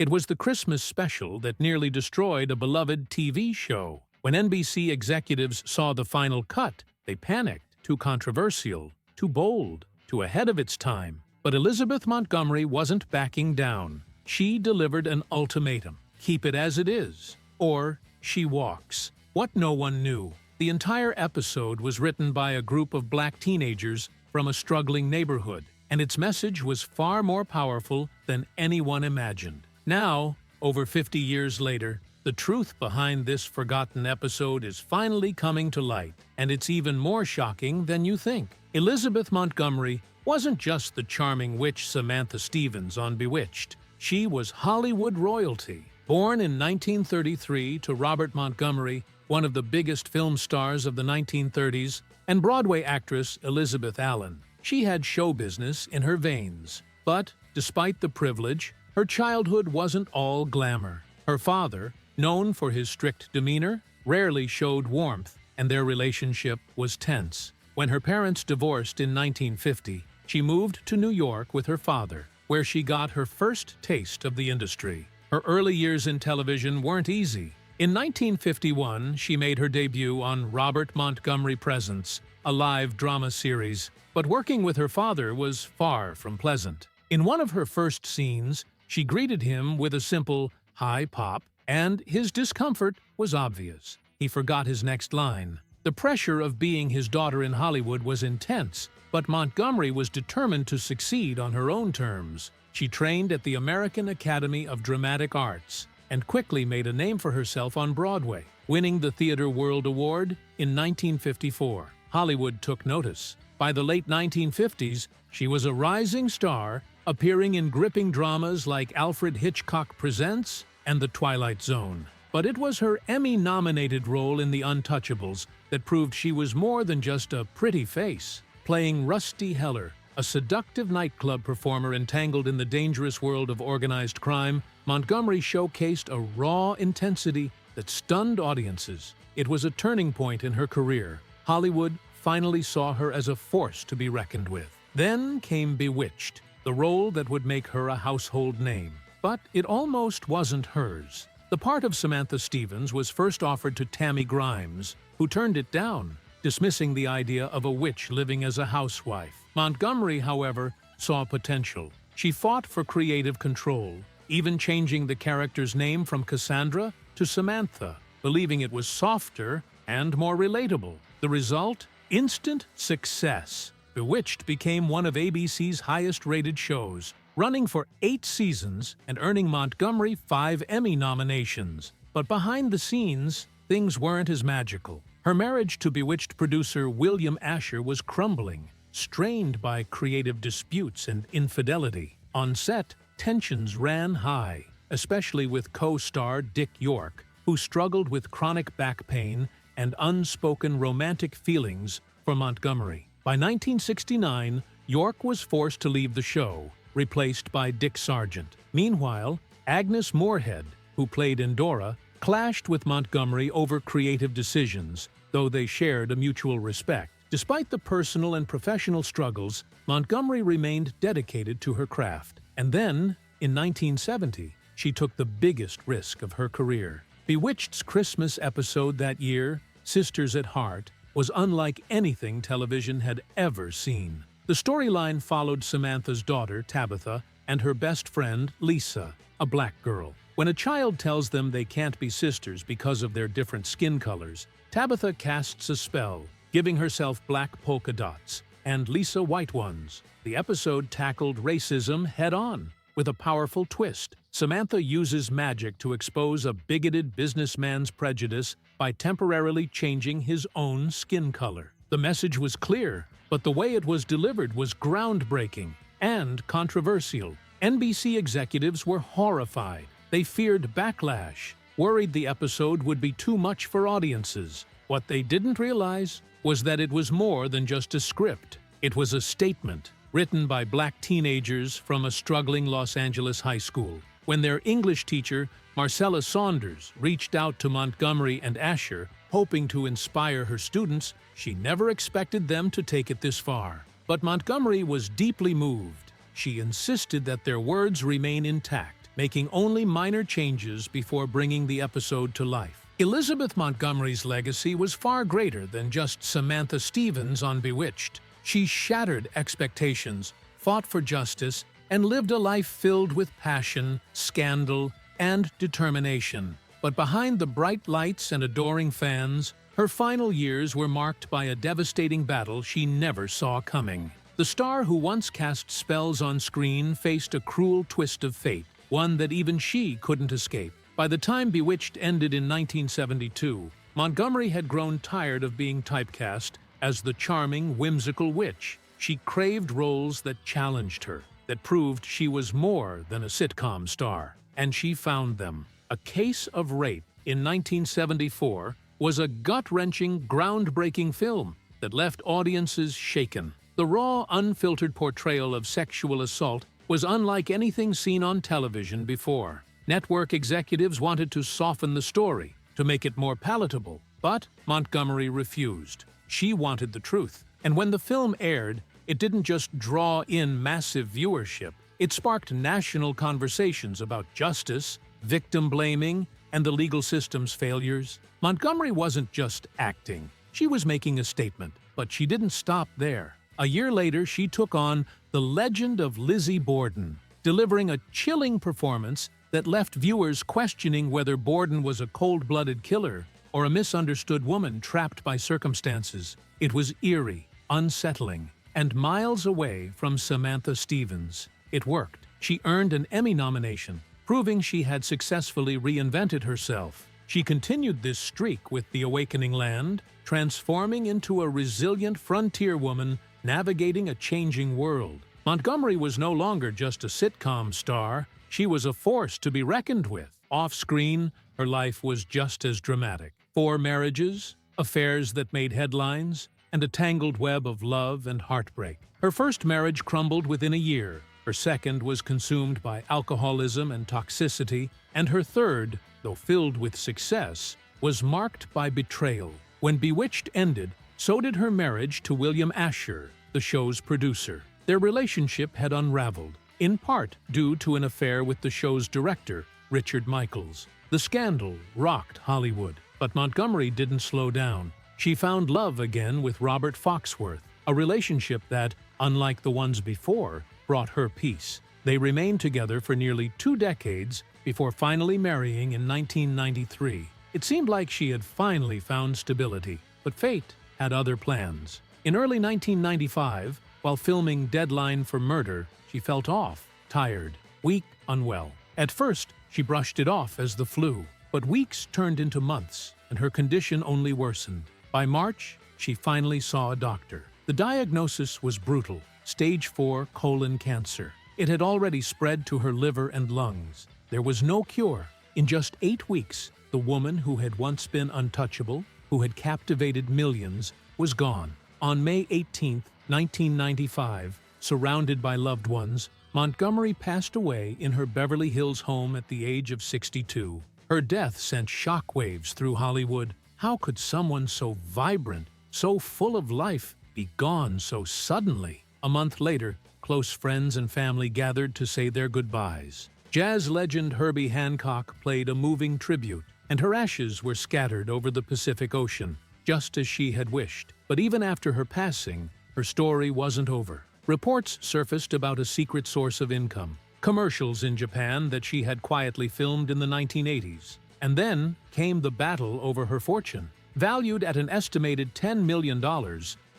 It was the Christmas special that nearly destroyed a beloved TV show. When NBC executives saw the final cut, they panicked. Too controversial, too bold, too ahead of its time. But Elizabeth Montgomery wasn't backing down. She delivered an ultimatum. Keep it as it is, or she walks. What no one knew. The entire episode was written by a group of black teenagers from a struggling neighborhood, and its message was far more powerful than anyone imagined. Now, over 50 years later, the truth behind this forgotten episode is finally coming to light, and it's even more shocking than you think. Elizabeth Montgomery wasn't just the charming witch Samantha Stevens on Bewitched. She was Hollywood royalty. Born in 1933 to Robert Montgomery, one of the biggest film stars of the 1930s, and Broadway actress Elizabeth Allen, she had show business in her veins. But, despite the privilege, her childhood wasn't all glamour. Her father, known for his strict demeanor, rarely showed warmth, and their relationship was tense. When her parents divorced in 1950, she moved to New York with her father, where she got her first taste of the industry. Her early years in television weren't easy. In 1951, she made her debut on Robert Montgomery Presents, a live drama series, but working with her father was far from pleasant. In one of her first scenes, she greeted him with a simple, "Hi, Pop," and his discomfort was obvious. He forgot his next line. The pressure of being his daughter in Hollywood was intense, but Montgomery was determined to succeed on her own terms. She trained at the American Academy of Dramatic Arts and quickly made a name for herself on Broadway, winning the Theatre World Award in 1954. Hollywood took notice. By the late 1950s, she was a rising star, appearing in gripping dramas like Alfred Hitchcock Presents and The Twilight Zone. But it was her Emmy-nominated role in The Untouchables that proved she was more than just a pretty face. Playing Rusty Heller, a seductive nightclub performer entangled in the dangerous world of organized crime, Montgomery showcased a raw intensity that stunned audiences. It was a turning point in her career. Hollywood finally saw her as a force to be reckoned with. Then came Bewitched, the role that would make her a household name. But it almost wasn't hers. The part of Samantha Stevens was first offered to Tammy Grimes, who turned it down, dismissing the idea of a witch living as a housewife. Montgomery, however, saw potential. She fought for creative control, even changing the character's name from Cassandra to Samantha, believing it was softer and more relatable. The result? Instant success. Bewitched became one of ABC's highest-rated shows, running for 8 seasons and earning Montgomery 5 Emmy nominations. But behind the scenes, things weren't as magical. Her marriage to Bewitched producer William Asher was crumbling, strained by creative disputes and infidelity. On set, tensions ran high, especially with co-star Dick York, who struggled with chronic back pain and unspoken romantic feelings for Montgomery. By 1969, York was forced to leave the show, replaced by Dick Sargent. Meanwhile, Agnes Moorehead, who played Endora, clashed with Montgomery over creative decisions, though they shared a mutual respect. Despite the personal and professional struggles, Montgomery remained dedicated to her craft. And then, in 1970, she took the biggest risk of her career. Bewitched's Christmas episode that year, Sisters at Heart, was unlike anything television had ever seen. The storyline followed Samantha's daughter, Tabitha, and her best friend, Lisa, a black girl. When a child tells them they can't be sisters because of their different skin colors, Tabitha casts a spell, giving herself black polka dots, and Lisa white ones. The episode tackled racism head-on. With a powerful twist, Samantha uses magic to expose a bigoted businessman's prejudice by temporarily changing his own skin color. The message was clear, but the way it was delivered was groundbreaking and controversial. NBC executives were horrified. They feared backlash, worried the episode would be too much for audiences. What they didn't realize was that it was more than just a script. It was a statement, written by black teenagers from a struggling Los Angeles high school. When their English teacher, Marcella Saunders, reached out to Montgomery and Asher, hoping to inspire her students, she never expected them to take it this far. But Montgomery was deeply moved. She insisted that their words remain intact. making only minor changes before bringing the episode to life. Elizabeth Montgomery's legacy was far greater than just Samantha Stevens on Bewitched. She shattered expectations, fought for justice, and lived a life filled with passion, scandal, and determination. But behind the bright lights and adoring fans, her final years were marked by a devastating battle she never saw coming. The star who once cast spells on screen faced a cruel twist of fate, one that even she couldn't escape. By the time Bewitched ended in 1972, Montgomery had grown tired of being typecast as the charming, whimsical witch. She craved roles that challenged her, that proved she was more than a sitcom star. And she found them. A Case of Rape in 1974 was a gut-wrenching, groundbreaking film that left audiences shaken. The raw, unfiltered portrayal of sexual assault was unlike anything seen on television before. Network executives wanted to soften the story, to make it more palatable, but Montgomery refused. She wanted the truth. And when the film aired, it didn't just draw in massive viewership, it sparked national conversations about justice, victim blaming, and the legal system's failures. Montgomery wasn't just acting. She was making a statement, but she didn't stop there. A year later, she took on The Legend of Lizzie Borden, delivering a chilling performance that left viewers questioning whether Borden was a cold-blooded killer or a misunderstood woman trapped by circumstances. It was eerie, unsettling, and miles away from Samantha Stevens. It worked. She earned an Emmy nomination, proving she had successfully reinvented herself. She continued this streak with The Awakening Land, transforming into a resilient frontier woman navigating a changing world. Montgomery was no longer just a sitcom star, she was a force to be reckoned with. Off-screen, her life was just as dramatic. 4 marriages, affairs that made headlines, and a tangled web of love and heartbreak. Her first marriage crumbled within a year, her second was consumed by alcoholism and toxicity, and her third, though filled with success, was marked by betrayal. When Bewitched ended, so did her marriage to William Asher, the show's producer. Their relationship had unraveled, in part due to an affair with the show's director, Richard Michaels. The scandal rocked Hollywood, but Montgomery didn't slow down. She found love again with Robert Foxworth, a relationship that, unlike the ones before, brought her peace. They remained together for nearly 2 decades before finally marrying in 1993. It seemed like she had finally found stability, but fate had other plans. In early 1995, while filming Deadline for Murder, she felt off, tired, weak, unwell. At first, she brushed it off as the flu, but weeks turned into months, and her condition only worsened. By March, she finally saw a doctor. The diagnosis was brutal: stage 4 colon cancer. It had already spread to her liver and lungs. There was no cure. In just 8 weeks, the woman who had once been untouchable, who had captivated millions, was gone. On May 18, 1995, surrounded by loved ones, Montgomery passed away in her Beverly Hills home at the age of 62. Her death sent shockwaves through Hollywood. How could someone so vibrant, so full of life, be gone so suddenly? A month later, close friends and family gathered to say their goodbyes. Jazz legend Herbie Hancock played a moving tribute, and her ashes were scattered over the Pacific Ocean, just as she had wished. But even after her passing, her story wasn't over. Reports surfaced about a secret source of income, commercials in Japan that she had quietly filmed in the 1980s. And then came the battle over her fortune. Valued at an estimated $10 million,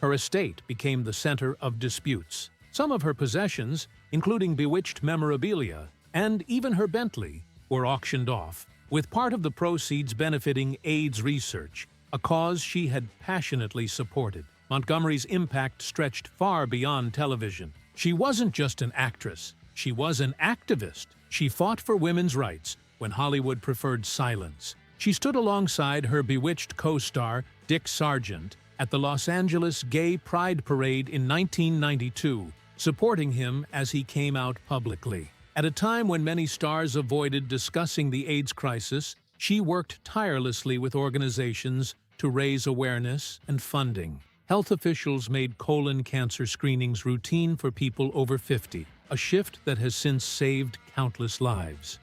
her estate became the center of disputes. Some of her possessions, including Bewitched memorabilia and even her Bentley, were auctioned off, with part of the proceeds benefiting AIDS research, a cause she had passionately supported. Montgomery's impact stretched far beyond television. She wasn't just an actress, she was an activist. She fought for women's rights when Hollywood preferred silence. She stood alongside her Bewitched co-star, Dick Sargent, at the Los Angeles Gay Pride Parade in 1992, supporting him as he came out publicly. At a time when many stars avoided discussing the AIDS crisis, she worked tirelessly with organizations to raise awareness and funding. Health officials made colon cancer screenings routine for people over 50, a shift that has since saved countless lives.